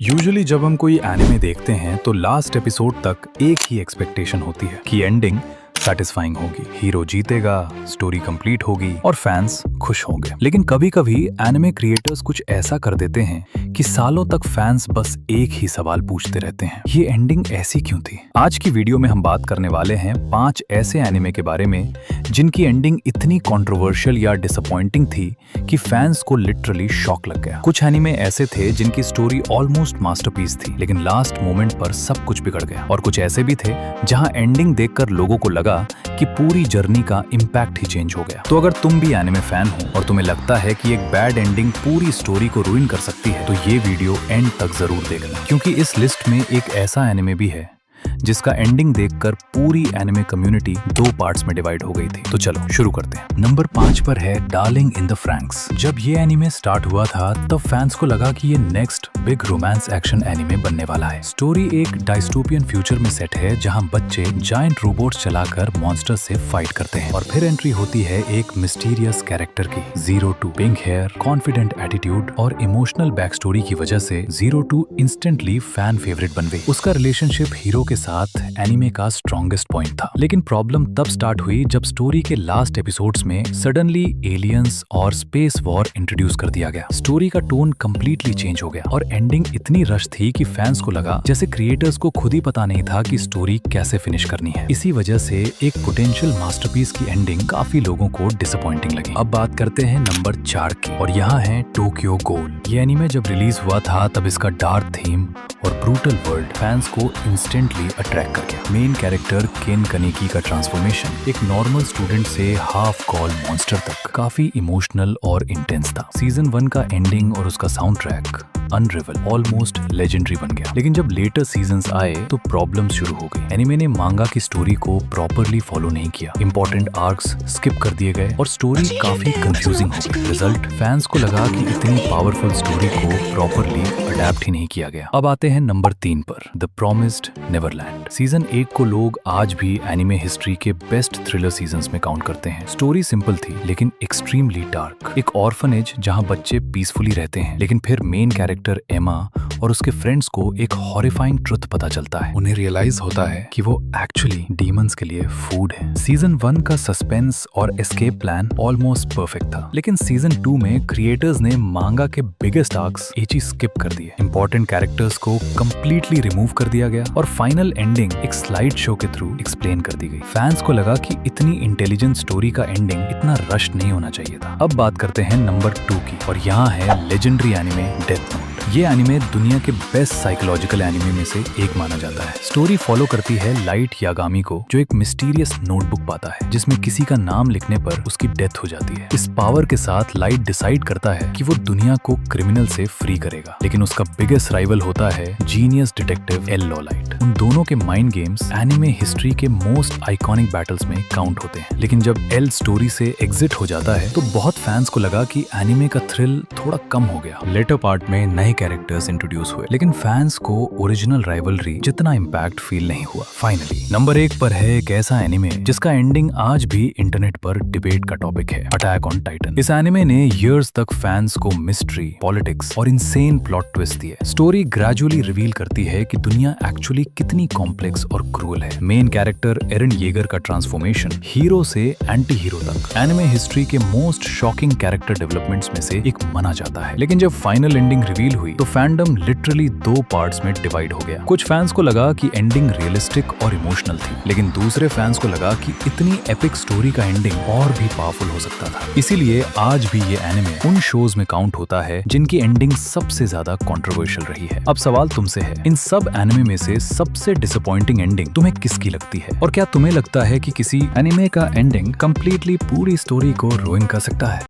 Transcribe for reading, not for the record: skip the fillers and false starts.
Usually जब हम कोई एनिमे देखते हैं तो लास्ट एपिसोड तक एक ही एक्सपेक्टेशन होती है कि एंडिंग सैटिस्फाइंग होगी, हीरो जीतेगा, स्टोरी कंप्लीट होगी और फैंस खुश होंगे। लेकिन कभी कभी एनिमे क्रिएटर्स कुछ ऐसा कर देते हैं कि सालों तक फैंस बस एक ही सवाल पूछते रहते हैं, ये एंडिंग ऐसी क्यों थी। आज की वीडियो में हम बात करने वाले हैं 5 ऐसे एनिमे के बारे में जिनकी एंडिंग इतनी कंट्रोवर्शियल या डिसअपॉइंटिंग थी कि फैंस को लिटरली शॉक लग गया। कुछ एनिमे ऐसे थे जिनकी स्टोरी ऑलमोस्ट मास्टरपीस थी, लेकिन लास्ट मोमेंट पर सब कुछ बिगड़ गया। और कुछ ऐसे भी थे जहां एंडिंग देखकर लोगों को लगा कि पूरी जर्नी का इंपैक्ट ही चेंज हो गया। तो अगर तुम भी एनिमे फैन हो और तुम्हें लगता है कि एक बैड एंडिंग पूरी स्टोरी को रूइन कर सकती है, तो ये वीडियो एंड तक जरूर देखना, क्योंकि इस लिस्ट में एक ऐसा एनिमे भी है जिसका एंडिंग देखकर पूरी एनिमे कम्युनिटी 2 पार्ट्स में डिवाइड हो गई थी। तो चलो शुरू करते हैं। नंबर 5 पर है डार्लिंग इन द फ्रैंक्स। जब ये एनिमे स्टार्ट हुआ था तब फैंस को लगा कि ये next big romance action anime बनने वाला है। स्टोरी एक डायस्टोपियन फ्यूचर में सेट है जहां बच्चे जायंट रोबोट्स चलाकर मॉन्स्टर से फाइट करते हैं और फिर एंट्री होती है एक मिस्टीरियस कैरेक्टर की। 02 पिंक हेयर, कॉन्फिडेंट एटीट्यूड और इमोशनल बैक स्टोरी की वजह से 02 इंस्टेंटली फैन फेवरेट बन गई। उसका रिलेशनशिप हीरो के साथ एनिमे का स्ट्रॉन्गेस्ट पॉइंट था। लेकिन प्रॉब्लम तब स्टार्ट हुई जब स्टोरी के लास्ट एपिसोड्स में सडनली एलियंस और स्पेस वॉर इंट्रोड्यूस कर दिया गया। स्टोरी का टोन कंप्लीटली चेंज हो गया और एंडिंग इतनी रश थी कि फैंस को लगा जैसे क्रिएटर्स को खुद ही पता नहीं था कि स्टोरी कैसे फिनिश करनी है। इसी वजह से एक पोटेंशियल मास्टरपीस की एंडिंग काफी लोगों को डिसअपॉइंटिंग लगी। अब बात करते हैं नंबर 4 की, और यहाँ है टोक्यो गहोल। ये एनिमे जब रिलीज हुआ था तब इसका डार्क थीम और ब्रूटल वर्ल्ड फैंस को इंस्टेंटली अट्रैक्ट कर गया। मेन कैरेक्टर केन कनेकी का ट्रांसफॉर्मेशन एक नॉर्मल स्टूडेंट से हाफ कॉल मॉन्स्टर तक काफी इमोशनल और इंटेंस था। सीजन 1 का एंडिंग और उसका साउंड ट्रैक अनरिवल ऑलमोस्ट लेजेंडरी बन गया। लेकिन जब लेटर सीजन्स आए तो प्रॉब्लम्स शुरू हो गई। एनिमे ने मांगा की स्टोरी को प्रॉपरली फॉलो नहीं किया, इंपॉर्टेंट आर्क्स स्किप कर दिए गए और स्टोरी काफी कंफ्यूजिंग हो गई। रिजल्ट, फैंस को लगा कि इतनी पावरफुल स्टोरी को प्रॉपरली अडेप्ट ही नहीं किया गया। अब आते हैं नंबर 3 पर, द प्रॉमिस्ड नेवरलैंड। सीजन 1 को लोग आज भी एनिमे हिस्ट्री के बेस्ट थ्रिलर सीजन्स में काउंट करते हैं। स्टोरी सिंपल थी लेकिन एक्सट्रीमली डार्क। एक ऑर्फनेज जहां बच्चे पीसफुली रहते हैं, लेकिन फिर मेन कैरेक्टर एमा और उसके फ्रेंड्स को एक हॉरिफाइंग ट्रुथ पता चलता है। उन्हें रियलाइज होता है कि वो एक्चुअली डीमंस के लिए फूड है। सीजन 1 का सस्पेंस और एस्केप प्लान ऑलमोस्ट परफेक्ट था, लेकिन सीजन 2 में क्रिएटर्स ने मांगा के बिगेस्ट आर्क्स स्किप कर दिए। इंपॉर्टेंट कैरेक्टर्स को कंप्लीटली रिमूव कर दिया गया और फाइनल एंडिंग एक स्लाइड शो के थ्रू एक्सप्लेन कर दी गई। फैंस को लगा कि इतनी इंटेलिजेंट स्टोरी का एंडिंग इतना रश नहीं होना चाहिए था। अब बात करते हैं नंबर 2 की, और यहाँ है लेजेंडरी एनिमे डेथ नोट। ये एनिमे दुनिया के बेस्ट साइकोलॉजिकल एनिमे में से एक माना जाता है। स्टोरी फॉलो करती है लाइट यागामी को, जो एक मिस्टीरियस नोटबुक पाता है जिसमें किसी का नाम लिखने पर उसकी डेथ हो जाती है। इस पावर के साथ लाइट डिसाइड करता है कि वो दुनिया को क्रिमिनल से फ्री करेगा, लेकिन उसका बिगेस्ट राइवल होता है जीनियस डिटेक्टिव एल लॉलाइट। उन दोनों के माइंड गेम्स एनिमे हिस्ट्री के मोस्ट आइकॉनिक बैटल्स में काउंट होते हैं। लेकिन जब एल स्टोरी से एग्जिट हो जाता है तो बहुत फैंस को लगा कि एनिमे का थ्रिल थोड़ा कम हो गया। लेटर पार्ट में नए कैरेक्टर्स इंट्रोड्यूस हुए, लेकिन फैंस को ओरिजिनल राइवलरी जितना इम्पैक्ट फील नहीं हुआ। फाइनली नंबर 1 पर है एक ऐसा एनिमे जिसका एंडिंग आज भी इंटरनेट पर डिबेट का टॉपिक है, अटैक ऑन टाइटन। इस एनिमे ने इयर्स तक फैंस को मिस्ट्री, पॉलिटिक्स और इनसेन प्लॉट ट्विस्ट दिए। स्टोरी ग्रेजुअली रिवील करती है कि दुनिया एक्चुअली कितनी कॉम्प्लेक्स और क्रूअल है। मेन कैरेक्टर एरन येगर का ट्रांसफॉर्मेशन हीरो से एंटी हीरो तक एनिमे हिस्ट्री के मोस्ट शॉकिंग कैरेक्टर डेवलपमेंट्स में से एक माना जाता है। लेकिन जब फाइनल एंडिंग रिवील हुई तो फैंडम लिटरली 2 पार्ट्स में डिवाइड हो गया। कुछ फैंस को लगा कि एंडिंग रियलिस्टिक और इमोशनल थी, लेकिन दूसरे फैंस को लगा कि इतनी एपिक स्टोरी का एंडिंग और भी पावरफुल हो सकता था। इसीलिए आज भी ये एनिमे उन शोज में काउंट होता है जिनकी एंडिंग सबसे ज्यादा कंट्रोवर्शियल रही है। अब सवाल तुमसे है, इन सब एनिमे में से सबसे डिसअपॉइंटिंग एंडिंग तुम्हें किसकी लगती है? और क्या तुम्हें लगता है कि किसी एनिमे का एंडिंग कंप्लीटली पूरी स्टोरी को रुइन कर सकता है?